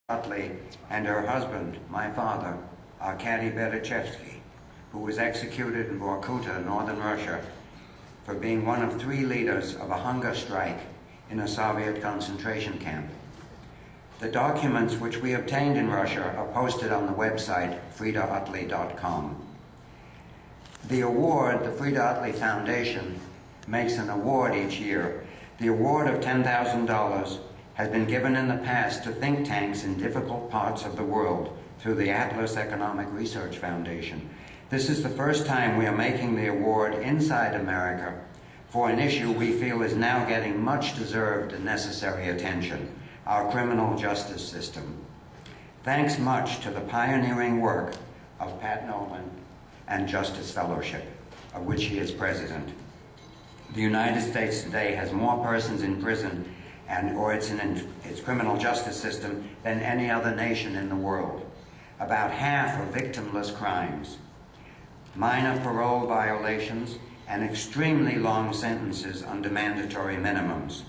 Utley and her husband, my father, Arkady Berdichevsky, who was executed in Vorkuta, northern Russia, for being one of 3 leaders of a hunger strike in a Soviet concentration camp. The documents which we obtained in Russia are posted on the website FredaUtley.com. The award, the Freda Utley Foundation, makes an award each year. The award of $10,000 has been given in the past to think tanks in difficult parts of the world through the Atlas Economic Research Foundation. This is the first time we are making the award inside America for an issue we feel is now getting much deserved and necessary attention, our criminal justice system. Thanks much to the pioneering work of Pat Nolan and Justice Fellowship, of which he is president. The United States today has more persons in prison or its criminal justice system than any other nation in the world. About half are victimless crimes, minor parole violations, and extremely long sentences under mandatory minimums.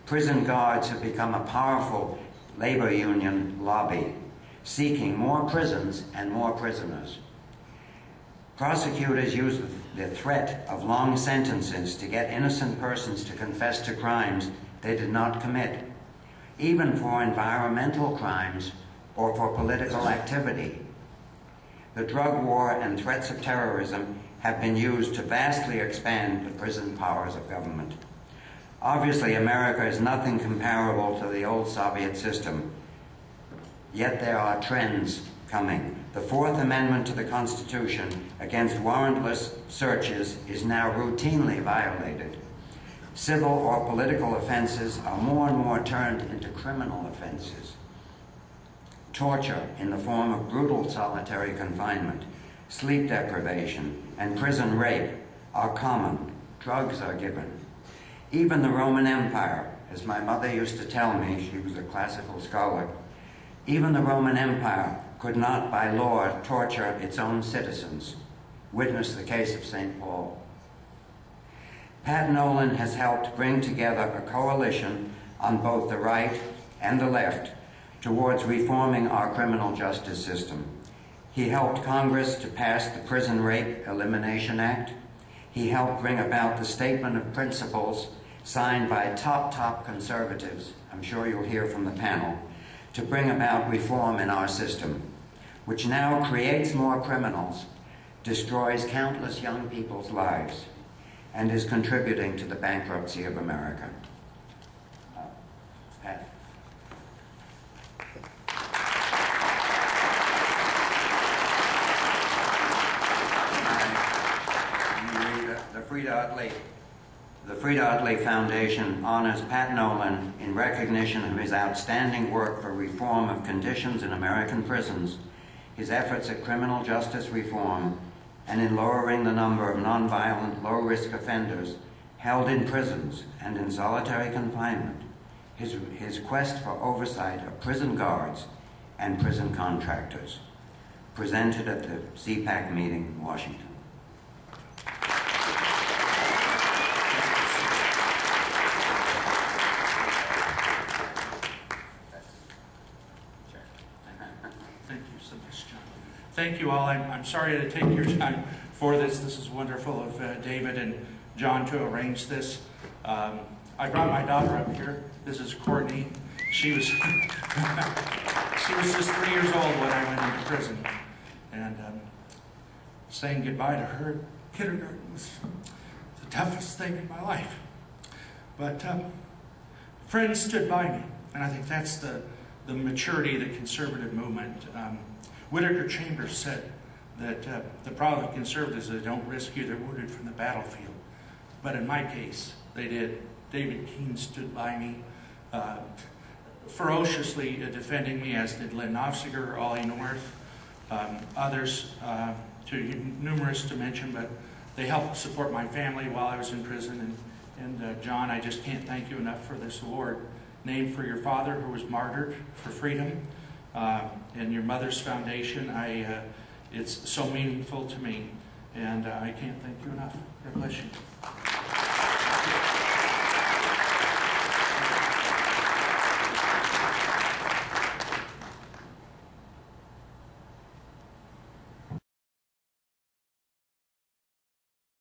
Prison guards have become a powerful labor union lobby, seeking more prisons and more prisoners. Prosecutors use the threat of long sentences to get innocent persons to confess to crimes they did not commit, even for environmental crimes or for political activity. The drug war and threats of terrorism have been used to vastly expand the prison powers of government. Obviously, America is nothing comparable to the old Soviet system, yet there are trends coming. The Fourth Amendment to the Constitution against warrantless searches is now routinely violated. Civil or political offenses are more and more turned into criminal offenses. Torture in the form of brutal solitary confinement, sleep deprivation, and prison rape are common. Drugs are given. Even the Roman Empire, as my mother used to tell me, she was a classical scholar, even the Roman Empire could not by law torture its own citizens. Witness the case of St. Paul. Pat Nolan has helped bring together a coalition on both the right and the left towards reforming our criminal justice system. He helped Congress to pass the Prison Rape Elimination Act. He helped bring about the Statement of Principles signed by top conservatives, I'm sure you'll hear from the panel, to bring about reform in our system, which now creates more criminals, destroys countless young people's lives, and is contributing to the bankruptcy of America. Pat. The Freda Utley Foundation honors Pat Nolan in recognition of his outstanding work for reform of conditions in American prisons, his efforts at criminal justice reform, and in lowering the number of nonviolent, low-risk offenders held in prisons and in solitary confinement, his quest for oversight of prison guards and prison contractors, presented at the CPAC meeting in Washington. Thank you so much, John. Thank you all. I'm sorry to take your time for this. This is wonderful of David and John to arrange this. I brought my daughter up here. This is Courtney. She was she was just 3 years old when I went into prison, and saying goodbye to her at kindergarten was the toughest thing in my life. But friends stood by me, and I think that's the maturity of the conservative movement. Whittaker Chambers said that the problem with conservatives is they don't rescue their wounded from the battlefield. But in my case, they did. David Keene stood by me, ferociously defending me, as did Lynn Nofziger, Ollie North, others, too numerous to mention, but they helped support my family while I was in prison. And John, I just can't thank you enough for this award, named for your father who was martyred for freedom, and your mother's foundation. It's so meaningful to me, and I can't thank you enough. God bless you.